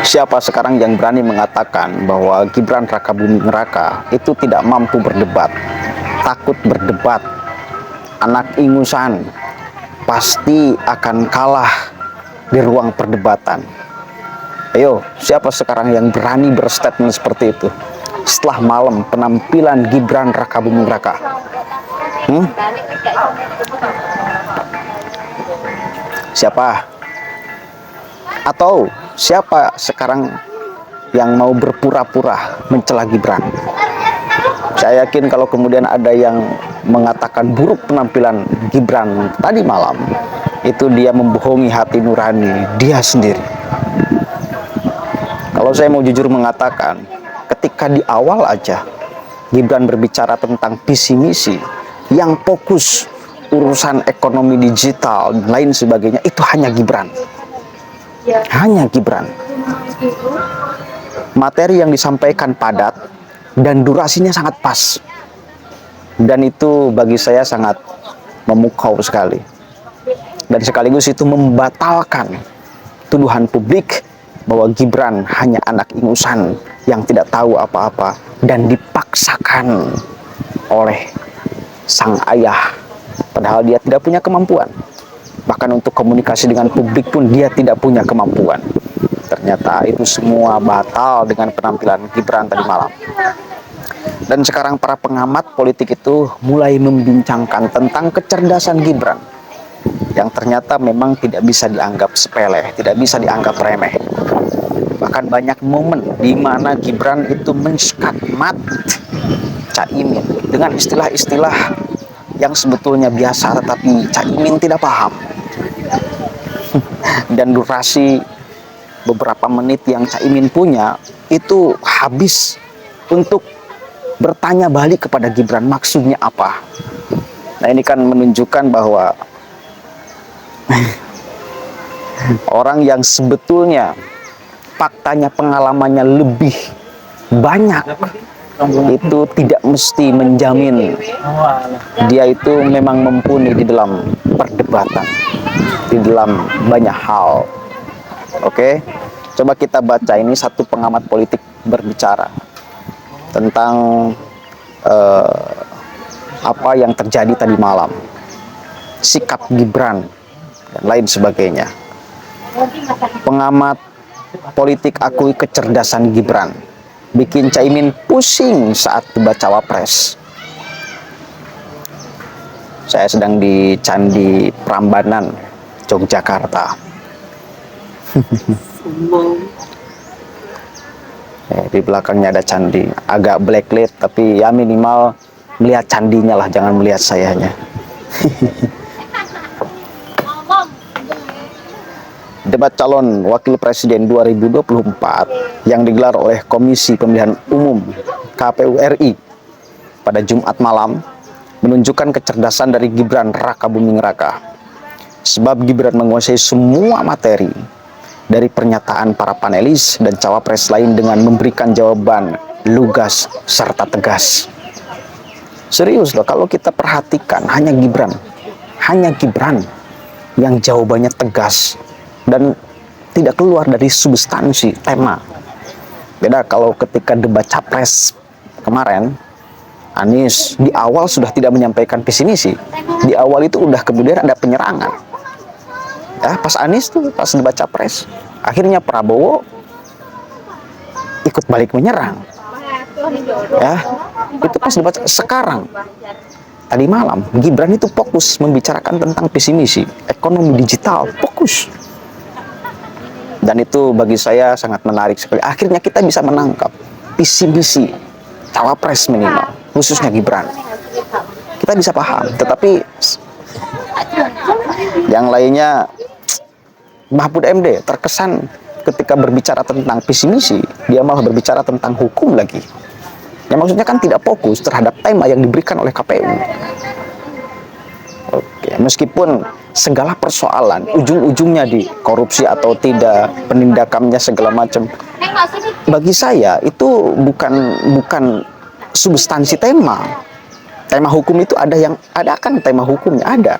Siapa sekarang yang berani mengatakan bahwa Gibran Rakabuming Raka itu tidak mampu berdebat, takut berdebat, anak ingusan, pasti akan kalah di ruang perdebatan? Ayo, siapa sekarang yang berani berstatement seperti itu setelah malam penampilan Gibran Rakabuming Raka? Siapa? Atau siapa sekarang yang mau berpura-pura mencela Gibran? Saya yakin kalau kemudian ada yang mengatakan buruk penampilan Gibran tadi malam, itu dia membohongi hati nurani dia sendiri. Kalau saya mau jujur mengatakan, ketika di awal aja Gibran berbicara tentang visi misi yang fokus urusan ekonomi digital dan lain sebagainya, itu hanya Gibran. Hanya Gibran. Materi yang disampaikan padat dan durasinya sangat pas. Dan itu bagi saya sangat memukau sekali. Dan sekaligus itu membatalkan tuduhan publik bahwa Gibran hanya anak ingusan yang tidak tahu apa-apa dan dipaksakan oleh sang ayah, padahal dia tidak punya kemampuan. Bahkan untuk komunikasi dengan publik pun dia tidak punya kemampuan. Ternyata itu semua batal dengan penampilan Gibran tadi malam. Dan sekarang para pengamat politik itu mulai membincangkan tentang kecerdasan Gibran, yang ternyata memang tidak bisa dianggap sepele, tidak bisa dianggap remeh. Bahkan banyak momen di mana Gibran itu menskatmat Caimin dengan istilah-istilah yang sebetulnya biasa tetapi Caimin tidak paham. Dan durasi beberapa menit yang Caimin punya itu habis untuk bertanya balik kepada Gibran, maksudnya apa. Nah, ini kan menunjukkan bahwa orang yang sebetulnya faktanya, pengalamannya lebih banyak, itu tidak mesti menjamin dia itu memang mumpuni di dalam perdebatan, di dalam banyak hal. Oke, coba kita baca ini satu pengamat politik berbicara tentang apa yang terjadi tadi malam, sikap Gibran dan lain sebagainya. Pengamat politik akui kecerdasan Gibran bikin Caimin pusing saat debat cawapres. Saya sedang di Candi Prambanan, Yogyakarta. Di belakangnya ada candi, agak blacklit tapi ya minimal melihat candinya lah, jangan melihat sayanya. Debat calon wakil presiden 2024 yang digelar oleh Komisi Pemilihan Umum KPU RI pada Jumat malam menunjukkan kecerdasan dari Gibran Rakabuming Raka. Sebab Gibran menguasai semua materi dari pernyataan para panelis dan cawapres lain dengan memberikan jawaban lugas serta tegas. Serius loh, kalau kita perhatikan hanya Gibran yang jawabannya tegas dan tidak keluar dari substansi tema. Beda kalau ketika debat capres kemarin, Anies di awal sudah tidak menyampaikan visi misi. Di awal itu udah kemudian ada penyerangan. Ya, pas Anies tuh, pas debat capres, akhirnya Prabowo ikut balik menyerang. Ya, itu pas debat. Sekarang tadi malam Gibran itu fokus membicarakan tentang visi misi ekonomi digital, fokus. Dan itu bagi saya sangat menarik sekali. Akhirnya kita bisa menangkap visi misi cawapres minimal, khususnya Gibran. Kita bisa paham, tetapi yang lainnya, Mahfud MD terkesan ketika berbicara tentang visi misi, dia malah berbicara tentang hukum lagi. Yang maksudnya kan tidak fokus terhadap tema yang diberikan oleh KPU. Oke, meskipun segala persoalan ujung-ujungnya di korupsi atau tidak, penindakannya segala macam, bagi saya itu bukan substansi tema. Tema hukum itu ada kan tema hukumnya ada.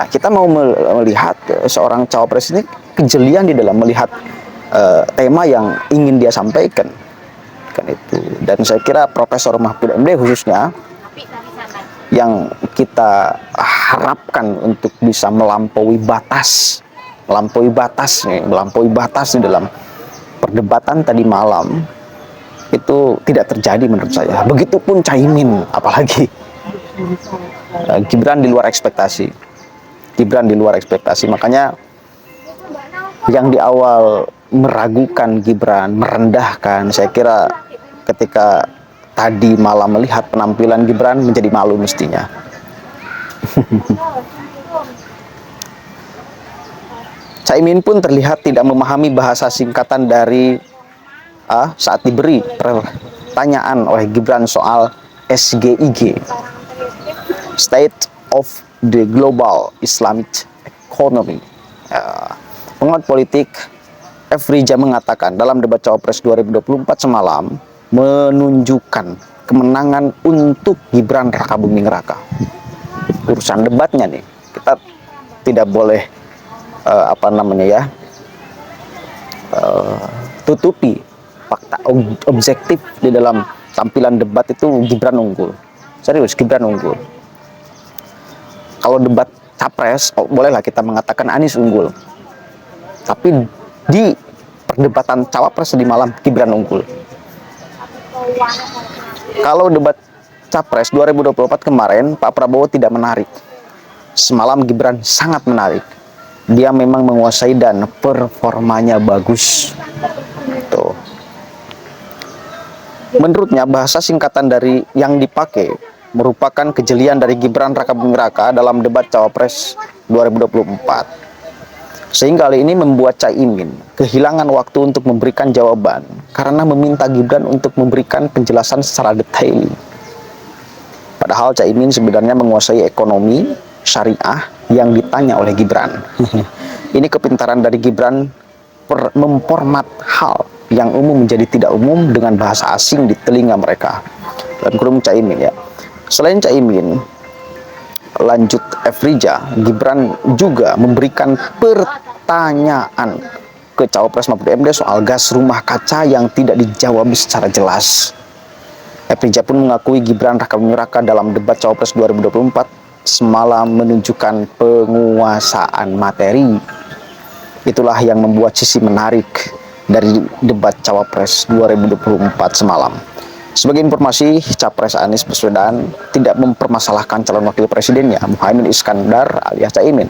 Nah, kita mau melihat seorang cawapres ini kejelian di dalam melihat tema yang ingin dia sampaikan kan itu. Dan saya kira Profesor Mahfud MD khususnya yang kita harapkan untuk bisa melampaui batas di dalam perdebatan tadi malam itu tidak terjadi menurut saya. Begitupun Caimin, apalagi Gibran di luar ekspektasi. Makanya yang di awal meragukan Gibran, merendahkan, saya kira ketika tadi malam melihat penampilan Gibran menjadi malu mestinya. Caimin pun terlihat tidak memahami bahasa singkatan dari saat diberi pertanyaan oleh Gibran soal SGIG, State of the Global Islamic Economy. Pengamat politik F. Rija mengatakan dalam debat Cawapres 2024 semalam menunjukkan kemenangan untuk Gibran Rakabuming Raka. Urusan debatnya nih, kita tidak boleh tutupi fakta objektif di dalam tampilan debat itu. Gibran unggul, serius Gibran unggul. Kalau debat capres, bolehlah kita mengatakan Anies unggul, tapi di perdebatan cawapres di malam Gibran unggul. Kalau debat capres 2024 kemarin Pak Prabowo tidak menarik, semalam Gibran sangat menarik. Dia memang menguasai dan performanya bagus. Tuh. Menurutnya bahasa singkatan dari yang dipakai merupakan kejelian dari Gibran Rakabuming Raka dalam debat Cawapres 2024. Sehingga hal ini membuat Caimin kehilangan waktu untuk memberikan jawaban karena meminta Gibran untuk memberikan penjelasan secara detail. Padahal Caimin sebenarnya menguasai ekonomi syariah yang ditanya oleh Gibran. Ini kepintaran dari Gibran memformat hal yang umum menjadi tidak umum dengan bahasa asing di telinga mereka. Dan kurung Caimin ya. Selain Caimin, lanjut F. Rija, Gibran juga memberikan pertanyaan ke Cawapres Mahfud MD soal gas rumah kaca yang tidak dijawab secara jelas. F. Rija pun mengakui Gibran Rakabuming Raka dalam debat Cawapres 2024 semalam menunjukkan penguasaan materi. Itulah yang membuat sisi menarik dari debat Cawapres 2024 semalam. Sebagai informasi, Capres Anies Baswedan tidak mempermasalahkan calon wakil presidennya Muhaimin Iskandar alias Caimin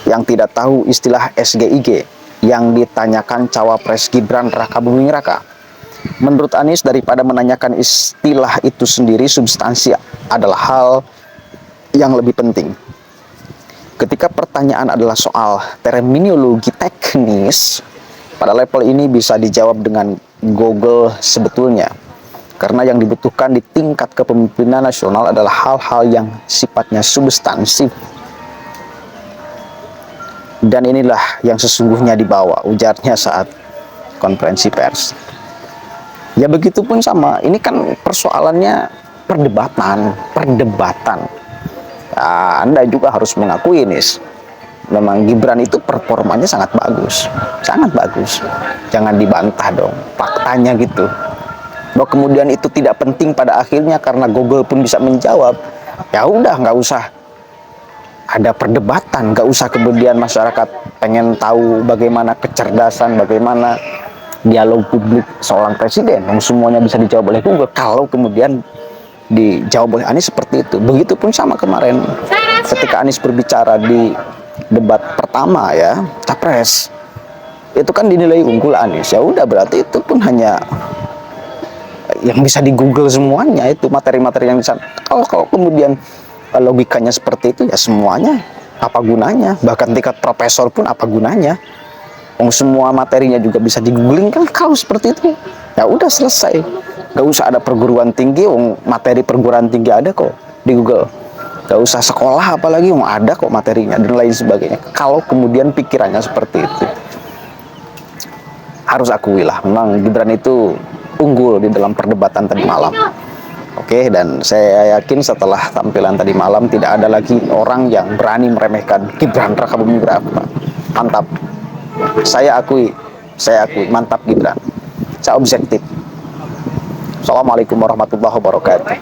yang tidak tahu istilah SGIG yang ditanyakan Cawapres Gibran Rakabuming Raka. Menurut Anies, daripada menanyakan istilah itu sendiri, substansi adalah hal yang lebih penting. Ketika pertanyaan adalah soal terminologi teknis, pada level ini bisa dijawab dengan Google sebetulnya. Karena yang dibutuhkan di tingkat kepemimpinan nasional adalah hal-hal yang sifatnya substansif. Dan inilah yang sesungguhnya dibawa, ujarnya saat konferensi pers. Ya begitu pun sama, ini kan persoalannya perdebatan. Anda juga harus mengakui, Nis, memang Gibran itu performanya sangat bagus. Jangan dibantah dong, faktanya gitu. Bahwa kemudian itu tidak penting pada akhirnya karena Google pun bisa menjawab, ya udah nggak usah ada perdebatan, nggak usah kemudian masyarakat pengen tahu bagaimana kecerdasan, bagaimana dialog publik seorang presiden, yang semuanya bisa dijawab oleh Google. Kalau kemudian dijawab oleh Anies seperti itu. Begitupun sama kemarin ketika Anies berbicara di debat pertama ya, Capres, itu kan dinilai unggul Anies. Ya udah, berarti itu pun hanya yang bisa di Google semuanya, itu materi-materi yang bisa. Kalau kemudian logikanya seperti itu, ya semuanya apa gunanya? Bahkan tingkat profesor pun apa gunanya? Semua materinya juga bisa di googling kan. Kalau seperti itu ya udah selesai, nggak usah ada perguruan tinggi. Materi perguruan tinggi ada kok di Google, nggak usah sekolah apalagi, ada kok materinya dan lain sebagainya. Kalau kemudian pikirannya seperti itu, harus akuilah memang Gibran itu unggul di dalam perdebatan tadi malam. Oke, dan saya yakin setelah tampilan tadi malam tidak ada lagi orang yang berani meremehkan Gibran Rakabuming Raka. Mantap. Saya akui Saya akui, mantap Gibran. Saya objektif. Assalamualaikum warahmatullahi wabarakatuh.